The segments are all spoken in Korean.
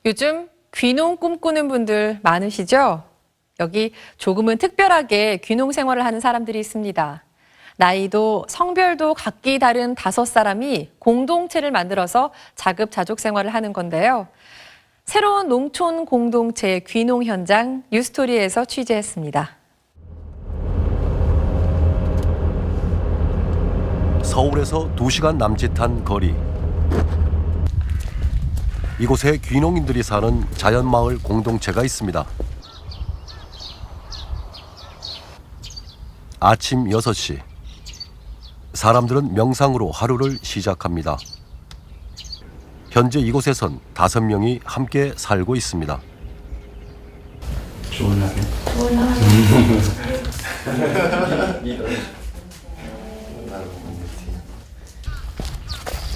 요즘 귀농 꿈꾸는 분들 많으시죠? 여기 조금은 특별하게 귀농 생활을 하는 사람들이 있습니다. 나이도 성별도 각기 다른 5사람이 공동체를 만들어서 자급자족 생활을 하는 건데요. 새로운 농촌 공동체 귀농 현장 뉴스토리에서 취재했습니다. 서울에서 2시간 남짓한 거리. 이곳에 귀농인들이 사는 자연마을 공동체가 있습니다. 아침 6시. 사람들은 명상으로 하루를 시작합니다. 현재 이곳에선 5명이 함께 살고 있습니다. 좋은 하루.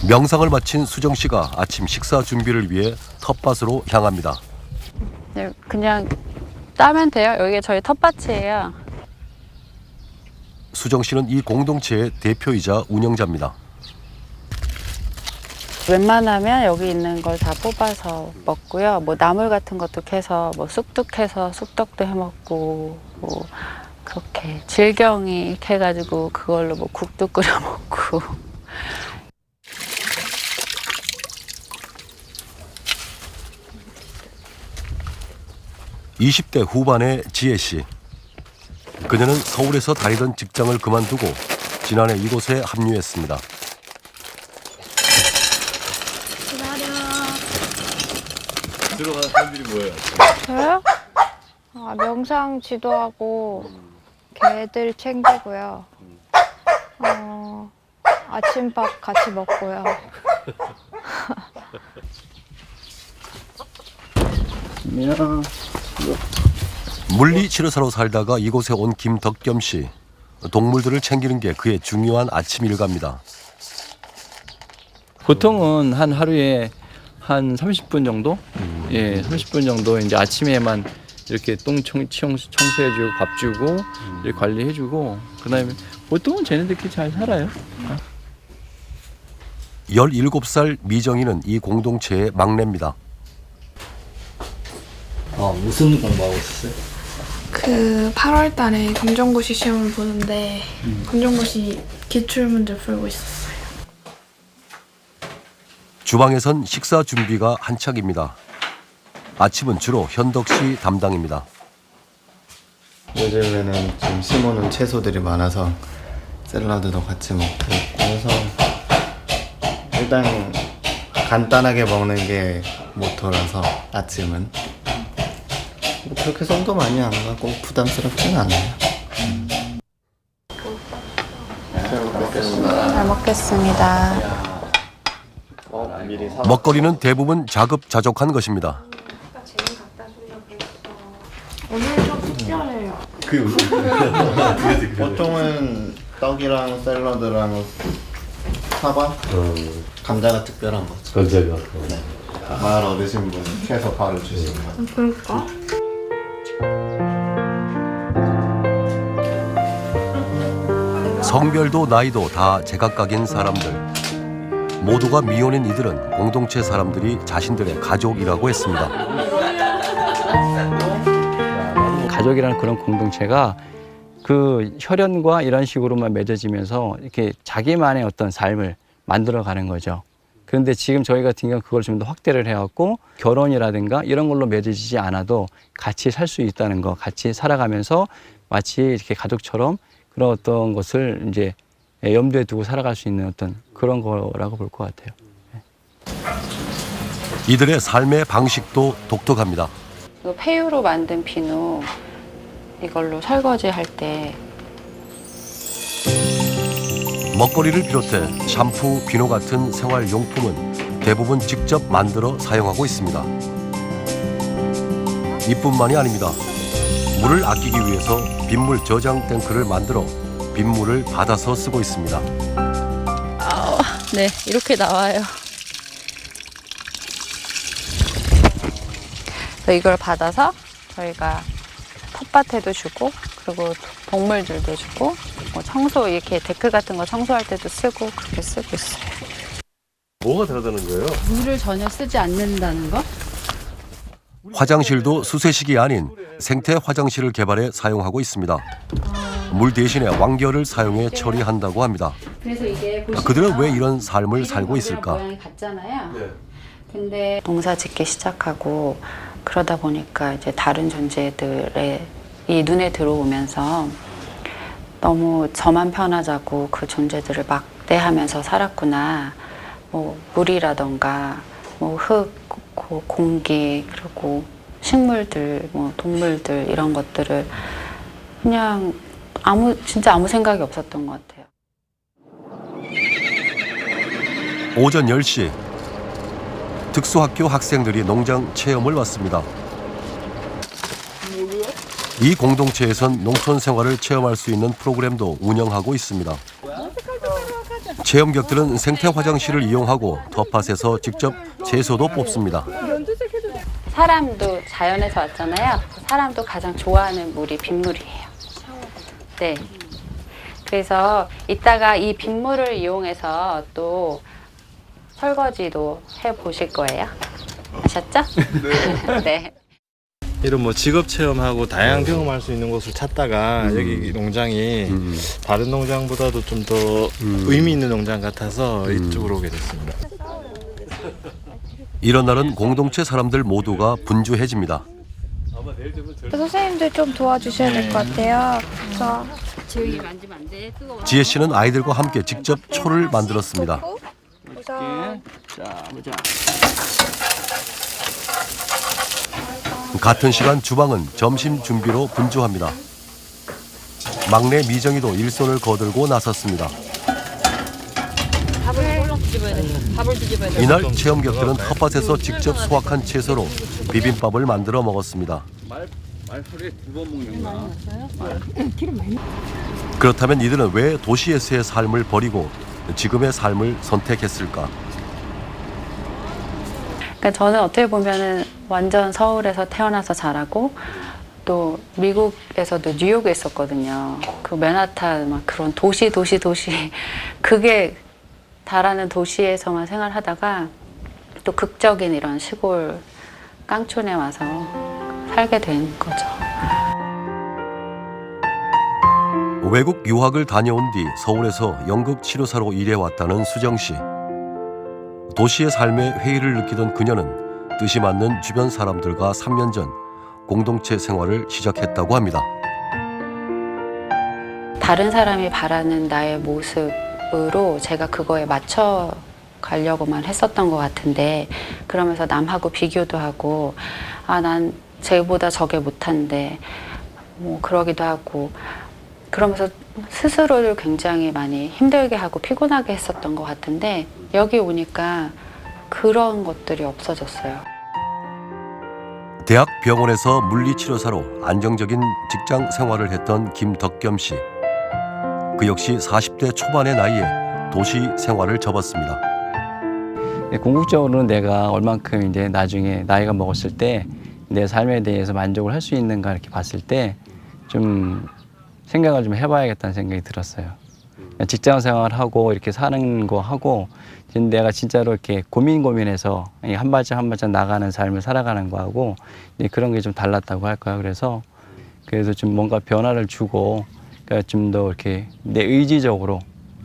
명상을 마친 수정 씨가 아침 식사 준비를 위해 텃밭으로 향합니다. 네, 그냥 따면 돼요. 여기가 저희 텃밭이에요. 수정 씨는 이 공동체의 대표이자 운영자입니다. 웬만하면 여기 있는 걸 다 뽑아서 먹고요. 뭐 나물 같은 것도 캐서 뭐 쑥도 캐서 쑥떡도 해 먹고 뭐 그렇게 질경이 이렇게 해가지고 그걸로 뭐 국도 끓여 먹고. 20대 후반의 지혜 씨. 그녀는 서울에서 다니던 직장을 그만두고 지난해 이곳에 합류했습니다. 들어가는 사람들이 뭐예요? 저요? 명상 지도하고 개들 챙기고요. 아침밥 같이 먹고요. 물리치료사로 살다가 이곳에 온 김덕겸 씨. 동물들을 챙기는 게 그의 중요한 아침 일과입니다. 보통은 한 하루에 한 30분 정도? 예, 30분 정도 이제 아침에만 이렇게 청소해주고 밥 주고 이렇게 관리해주고 그다음에 보통은 쟤네들끼리 잘 살아요. 17살 미정이는 이 공동체의 막내입니다. 무슨 공부하고 있었어요? 8월 달에 검정고시 시험을 보는데 검정고시 기출문제 풀고 있었어요. 주방에선 식사 준비가 한창입니다. 아침은 주로 현덕 씨 담당입니다. 요즘에는 좀 심어놓은 채소들이 많아서 샐러드도 같이 먹고 그래서 일단 간단하게 먹는 게 모토라서 아침은 뭐 그렇게 성도 많이 안 가고 부담스럽지는 않아요. 잘 먹겠습니다. 먹거리는 대부분 자급자족한 것입니다. 오늘 좀 특별해요. 보통은 떡이랑 샐러드랑 사과, 감자가 특별한 거죠. 감자가. 네. 마을 어르신분 캐서 바로 주신 거. 그럴까? 성별도 나이도 다 제각각인 사람들. 모두가 미혼인 이들은 공동체 사람들이 자신들의 가족이라고 했습니다. 가족이라는 그런 공동체가 그 혈연과 이런 식으로만 맺어지면서 이렇게 자기만의 어떤 삶을 만들어가는 거죠. 그런데 지금 저희 같은 경우는 그걸 좀 더 확대를 해갖고 결혼이라든가 이런 걸로 맺어지지 않아도 같이 살 수 있다는 거, 같이 살아가면서 마치 이렇게 가족처럼 그런 어떤 것을 이제 염두에 두고 살아갈 수 있는 어떤 그런 거라고 볼 것 같아요. 이들의 삶의 방식도 독특합니다. 이거 폐유로 만든 비누 이걸로 설거지 할 때 먹거리를 비롯해 샴푸, 비누 같은 생활용품은 대부분 직접 만들어 사용하고 있습니다. 이뿐만이 아닙니다. 물을 아끼기 위해서 빗물 저장 탱크를 만들어 빗물을 받아서 쓰고 있습니다. 네, 이렇게 나와요. 이걸 받아서 저희가 텃밭에도 주고 그리고 동물들도 주고 뭐 청소 이렇게 데크 같은 거 청소할 때도 쓰고 그렇게 쓰고 있어요. 뭐가 들어가는 거예요? 물을 전혀 쓰지 않는다는 거? 화장실도 수세식이 아닌 생태 화장실을 개발해 사용하고 있습니다. 물 대신에 왕겨를 사용해 처리한다고 합니다. 그래서 이게 그들은 왜 이런 삶을 살고 있을까? 모양이 같잖아요. 근데 농사 짓기 시작하고 그러다 보니까 이제 다른 존재들의 이 눈에 들어오면서 너무 저만 편하자고 그 존재들을 막대하면서 살았구나. 뭐 물이라던가 뭐 흙, 공기, 그리고 식물들, 뭐 동물들 이런 것들을 그냥 진짜 아무 생각이 없었던 것 같아요. 오전 10시 특수학교 학생들이 농장 체험을 왔습니다. 이 공동체에선 농촌 생활을 체험할 수 있는 프로그램도 운영하고 있습니다. 체험객들은 생태 화장실을 이용하고 텃밭에서 직접 채소도 뽑습니다. 사람도 자연에서 왔잖아요. 사람도 가장 좋아하는 물이 빗물이에요. 네. 그래서 이따가 이 빗물을 이용해서 또 설거지도 해 보실 거예요. 아셨죠? 네. 이런 뭐 직업 체험하고 다양한 경험할 수 있는 곳을 찾다가 여기 농장이 다른 농장보다도 좀 더 의미 있는 농장 같아서 이쪽으로 오게 됐습니다. 이런 날은 공동체 사람들 모두가 분주해집니다. 선생님들 좀 도와주셔야 될 것 같아요. 그래서 지혜 씨는 아이들과 함께 직접 초를 만들었습니다. 같은 시간 주방은 점심 준비로 분주합니다. 막내 미정이도 일손을 거들고 나섰습니다. 이날 체험객들은 텃밭에서 직접 수확한 채소로 비빔밥을 만들어 먹었습니다. 그렇다면 이들은 왜 도시에서의 삶을 버리고 지금의 삶을 선택했을까? 그러니까 저는 어떻게 보면은 완전 서울에서 태어나서 자라고 또 미국에서도 뉴욕에 있었거든요. 그 맨하탄 막 그런 도시 그게 다라는 도시에서만 생활하다가 또 극적인 이런 시골 깡촌에 와서 살게 된 거죠. 외국 유학을 다녀온 뒤 서울에서 연극 치료사로 일해왔다는 수정 씨. 도시의 삶에 회의를 느끼던 그녀는 뜻이 맞는 주변 사람들과 3년 전 공동체 생활을 시작했다고 합니다. 다른 사람이 바라는 나의 모습으로 제가 그거에 맞춰 가려고만 했었던 것 같은데 그러면서 남하고 비교도 하고 난 쟤보다 저게 못한데 뭐 그러기도 하고 그러면서 스스로를 굉장히 많이 힘들게 하고 피곤하게 했었던 것 같은데 여기 오니까 그런 것들이 없어졌어요. 대학 병원에서 물리치료사로 안정적인 직장 생활을 했던 김덕겸 씨. 그 역시 40대 초반의 나이에 도시 생활을 접었습니다. 궁극적으로는 내가 얼만큼 이제 나중에 나이가 먹었을 때 내 삶에 대해서 만족을 할 수 있는가 이렇게 봤을 때 좀 생각을 좀 해봐야겠다는 생각이 들었어요. 직장 생활하고 이렇게 사는 거 하고 내가 진짜로 이렇게 고민해서 한 발짝 한 발짝 나가는 삶을 살아가는 거하고 그런 게 좀 달랐다고 할까요? 그래서 좀 뭔가 변화를 주고 그러니까 좀 더 이렇게 내 의지적으로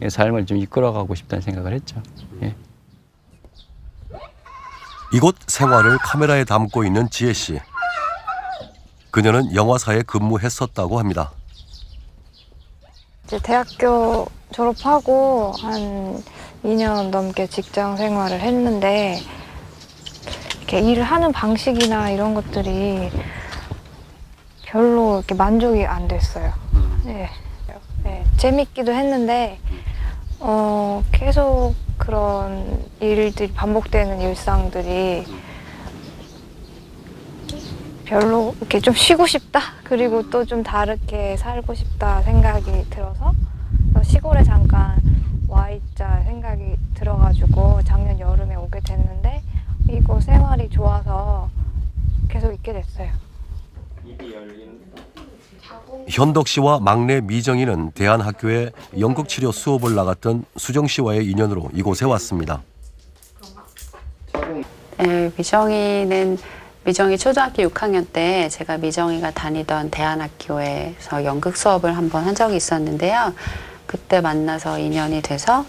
삶을 좀 이끌어가고 싶다는 생각을 했죠. 예. 이곳 생활을 카메라에 담고 있는 지혜 씨. 그녀는 영화사에 근무했었다고 합니다. 이제 대학교 졸업하고 한 2년 넘게 직장 생활을 했는데 이렇게 일을 하는 방식이나 이런 것들이 별로 이렇게 만족이 안 됐어요. 네. 네, 재밌기도 했는데 계속 그런 일들이 반복되는 일상들이 별로 이렇게 좀 쉬고 싶다. 그리고 또 좀 다르게 살고 싶다 생각이 들어서 시골에 잠깐 와 있자 생각이 들어가지고 작년 여름에 오게 됐는데 이곳 생활이 좋아서 계속 있게 됐어요. 현덕 씨와 막내 미정이는 대안학교에 연극치료 수업을 나갔던 수정 씨와의 인연으로 이곳에 왔습니다. 네, 미정이는 미정이 초등학교 6학년 때 제가 미정이가 다니던 대안학교에서 연극 수업을 한번 한 적이 있었는데요. 그때 만나서 인연이 돼서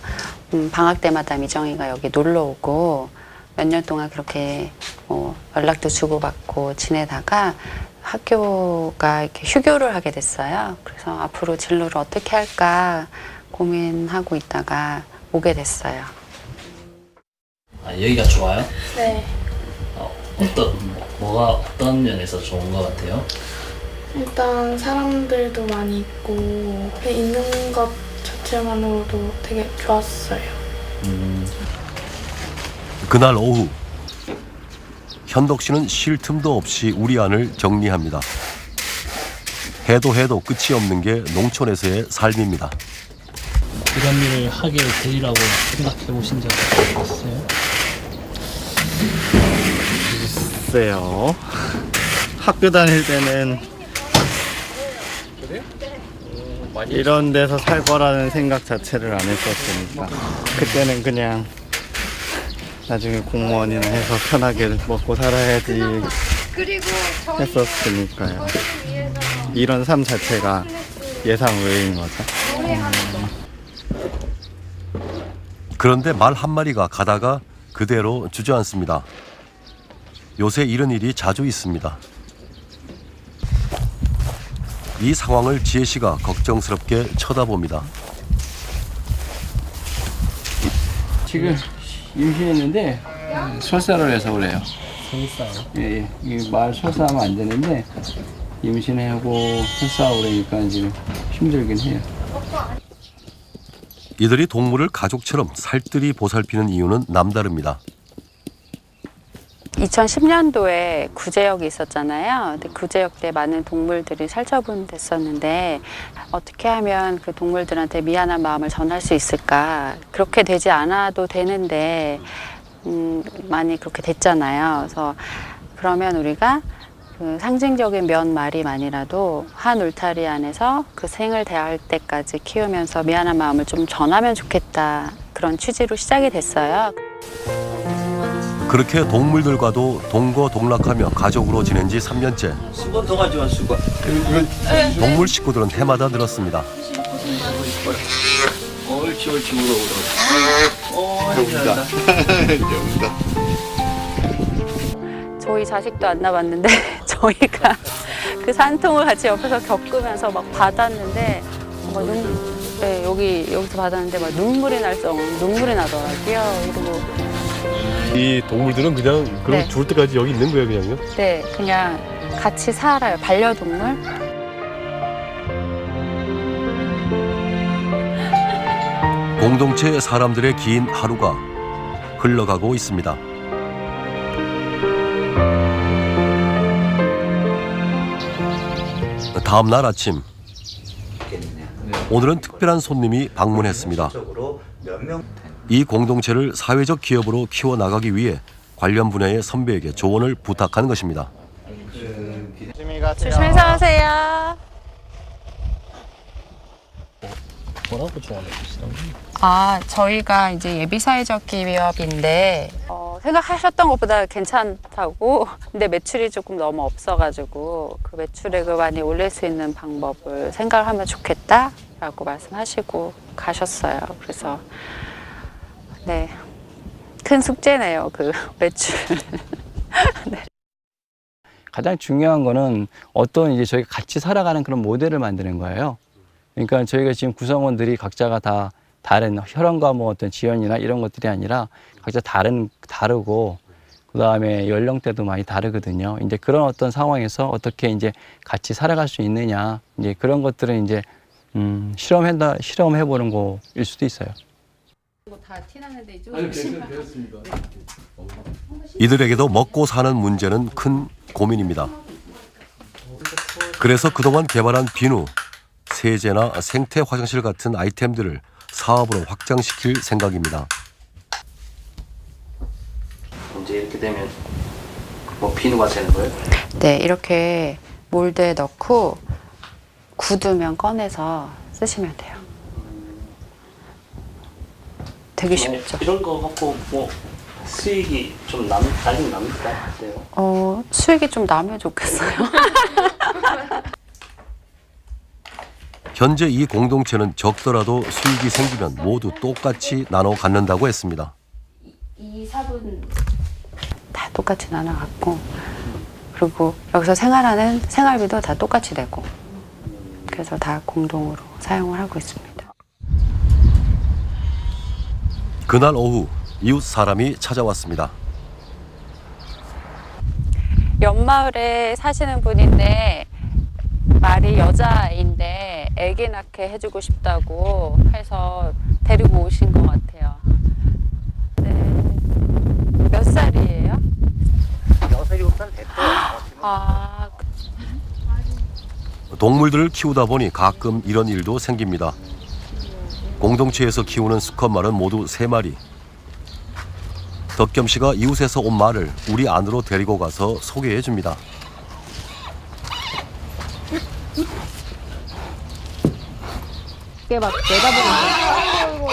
방학 때마다 미정이가 여기 놀러 오고 몇 년 동안 그렇게 연락도 주고받고 지내다가 학교가 이렇게 휴교를 하게 됐어요. 그래서 앞으로 진로를 어떻게 할까 고민하고 있다가 오게 됐어요. 아, 여기가 좋아요? 네. 어떤 면에서 좋은 것 같아요? 일단 사람들도 많이 있고 그냥 있는 것 자체만으로도 되게 좋았어요. 그날 오후 현덕 씨는 쉴 틈도 없이 우리 안을 정리합니다. 해도 끝이 없는 게 농촌에서의 삶입니다. 이런 일을 하게 되리라고 생각해 보신 적 있어요? 글쎄요. 학교 다닐 때는 이런 데서 살 거라는 생각 자체를 안 했었으니까 그때는 그냥 나중에 공무원이나 해서 편하게 먹고 살아야지 했었으니까요. 이런 삶 자체가 예상 외인 거죠. 그런데 말 한마리가 가다가 그대로 주저앉습니다. 요새 이런 일이 자주 있습니다. 이 상황을 지혜 씨가 걱정스럽게 쳐다봅니다. 지금 임신했는데 설사를 해서 그래요. 설사요? 예. 이 말 설사하면 안 되는데 임신하고 설사하고 그러니까 지금 힘들긴 해요. 이들이 동물을 가족처럼 살뜰히 보살피는 이유는 남다릅니다. 2010년도에 구제역이 있었잖아요. 근데 구제역 때 많은 동물들이 살처분됐었는데 어떻게 하면 그 동물들한테 미안한 마음을 전할 수 있을까? 그렇게 되지 않아도 되는데 많이 그렇게 됐잖아요. 그래서 그러면 우리가 그 상징적인 몇 마리만이라도 한 울타리 안에서 그 생을 대할 때까지 키우면서 미안한 마음을 좀 전하면 좋겠다. 그런 취지로 시작이 됐어요. 그렇게 동물들과도 동거동락하며 가족으로 지낸 지 3년째. 수건 더 가져와 수건. 동물 식구들은 해마다 늘었습니다. 옳지 물어. 여기다. 저희 자식도 안 나왔는데 저희가 그 산통을 같이 옆에서 겪으면서 막 받았는데 네, 여기서 받았는데 막 눈물이 나더라고요. 그리고 이 동물들은 그냥 네. 죽을 때까지 여기 있는 거예요, 그냥요? 네, 그냥 같이 살아요. 반려동물. 공동체 사람들의 긴 하루가 흘러가고 있습니다. 다음 날 아침, 오늘은 특별한 손님이 방문했습니다. 이 공동체를 사회적 기업으로 키워나가기 위해 관련 분야의 선배에게 조언을 부탁하는 것입니다. 조심해서 하세요. 뭐라고 좋아하시나요? 저희가 이제 예비사회적 기업인데 생각하셨던 것보다 괜찮다고. 근데 매출이 조금 너무 없어가지고 그 매출액을 많이 올릴 수 있는 방법을 생각을 하면 좋겠다라고 말씀하시고 가셨어요. 그래서 네, 큰 숙제네요. 그 매출. 네. 가장 중요한 거는 어떤 이제 저희가 같이 살아가는 그런 모델을 만드는 거예요. 그러니까 저희가 지금 구성원들이 각자가 다 다른 혈연과 뭐 어떤 지연이나 이런 것들이 아니라 각자 다르고 그다음에 연령대도 많이 다르거든요. 이제 그런 어떤 상황에서 어떻게 이제 같이 살아갈 수 있느냐 이제 그런 것들은 이제 실험해 보는 거일 수도 있어요. 이들에게도 먹고 사는 문제는 큰 고민입니다. 그래서 그동안 개발한 비누, 세제나 생태 화장실 같은 아이템들을 사업으로 확장시킬 생각입니다. 이제 이렇게 되면 뭐 비누가 되는 거예요? 네, 이렇게 몰드에 넣고 굳으면 꺼내서 쓰시면 돼요. 되게 쉽죠. 이런 거 갖고 뭐 수익이 좀 많이 남을까 어때요? 수익이 좀 나면 좋겠어요. 현재 이 공동체는 적더라도 수익이 생기면 모두 똑같이 나눠 갖는다고 했습니다. 이 삽은 다 똑같이 나눠 갖고, 그리고 여기서 생활하는 생활비도 다 똑같이 내고, 그래서 다 공동으로 사용을 하고 있습니다. 그날 오후 이웃 사람이 찾아왔습니다. 옆마을에 사시는 분인데 말이 여자인데 아기 낳게 해주고 싶다고 해서 데리고 오신 것 같아요. 네. 몇 살이에요? 6-7살 됐어요. 아, 동물들을 키우다 보니 가끔 이런 일도 생깁니다. 공동체에서 키우는 수컷말은 모두 3마리. 덕겸 씨가 이웃에서 온 말을 우리 안으로 데리고 가서 소개해 줍니다. 이게 막 내다보고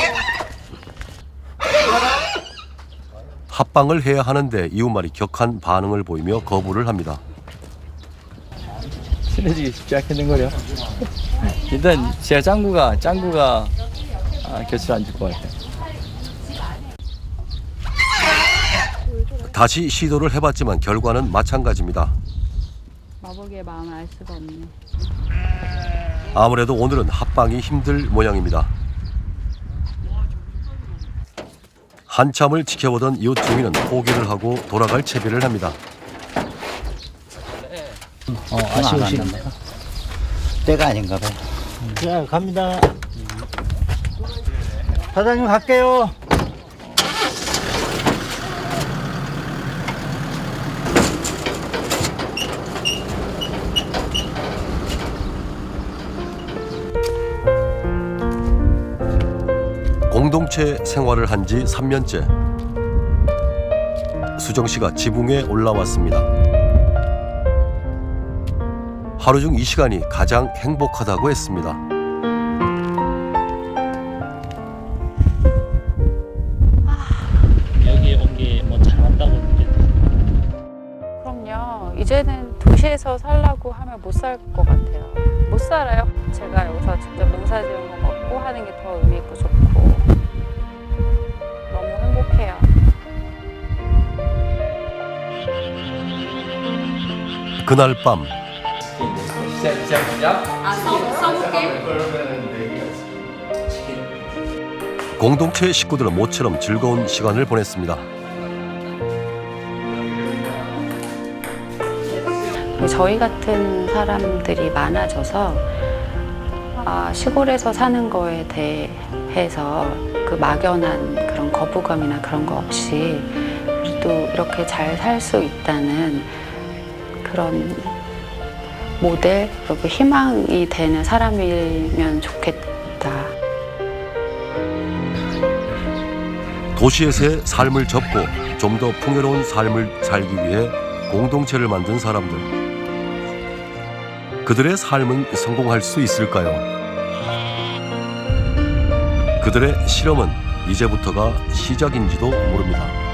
합방을 해야 하는데 이웃말이 격한 반응을 보이며 거부를 합니다. 친해지기 쉽지 않겠는거려. 일단 제가 짱구가 곁을 안 줄 것 같아요. 다시 시도를 해봤지만 결과는 마찬가지입니다. 마법의 마음을 알 수가 없네. 아무래도 오늘은 합방이 힘들 모양입니다. 한참을 지켜보던 이웃 주민은 포기를 하고 돌아갈 채비를 합니다. 아쉬우시네. 때가 아닌가 봐요. 자, 갑니다. 사장님 갈게요. 공동체 생활을 한 지 3년째. 수정 씨가 지붕에 올라왔습니다. 하루 중 이 시간이 가장 행복하다고 했습니다. 여기 온 게 뭐 잘 왔다고 느꼈어요. 그럼요. 이제는 도시에서 살라고 하면 못 살 것 같아요. 못 살아요. 제가 여기서 직접 농사 지은 거 먹고 하는 게 더 의미 있고 좋고 너무 행복해요. 그날 밤 공동체 식구들은 모처럼 즐거운 시간을 보냈습니다. 저희 같은 사람들이 많아져서 시골에서 사는 거에 대해서 그 막연한 그런 거부감이나 그런 거 없이 그래도 이렇게 잘 살 수 있다는 그런 모델 그리고 희망이 되는 사람이면 좋겠다. 도시에서의 삶을 접고 좀 더 풍요로운 삶을 살기 위해 공동체를 만든 사람들. 그들의 삶은 성공할 수 있을까요? 그들의 실험은 이제부터가 시작인지도 모릅니다.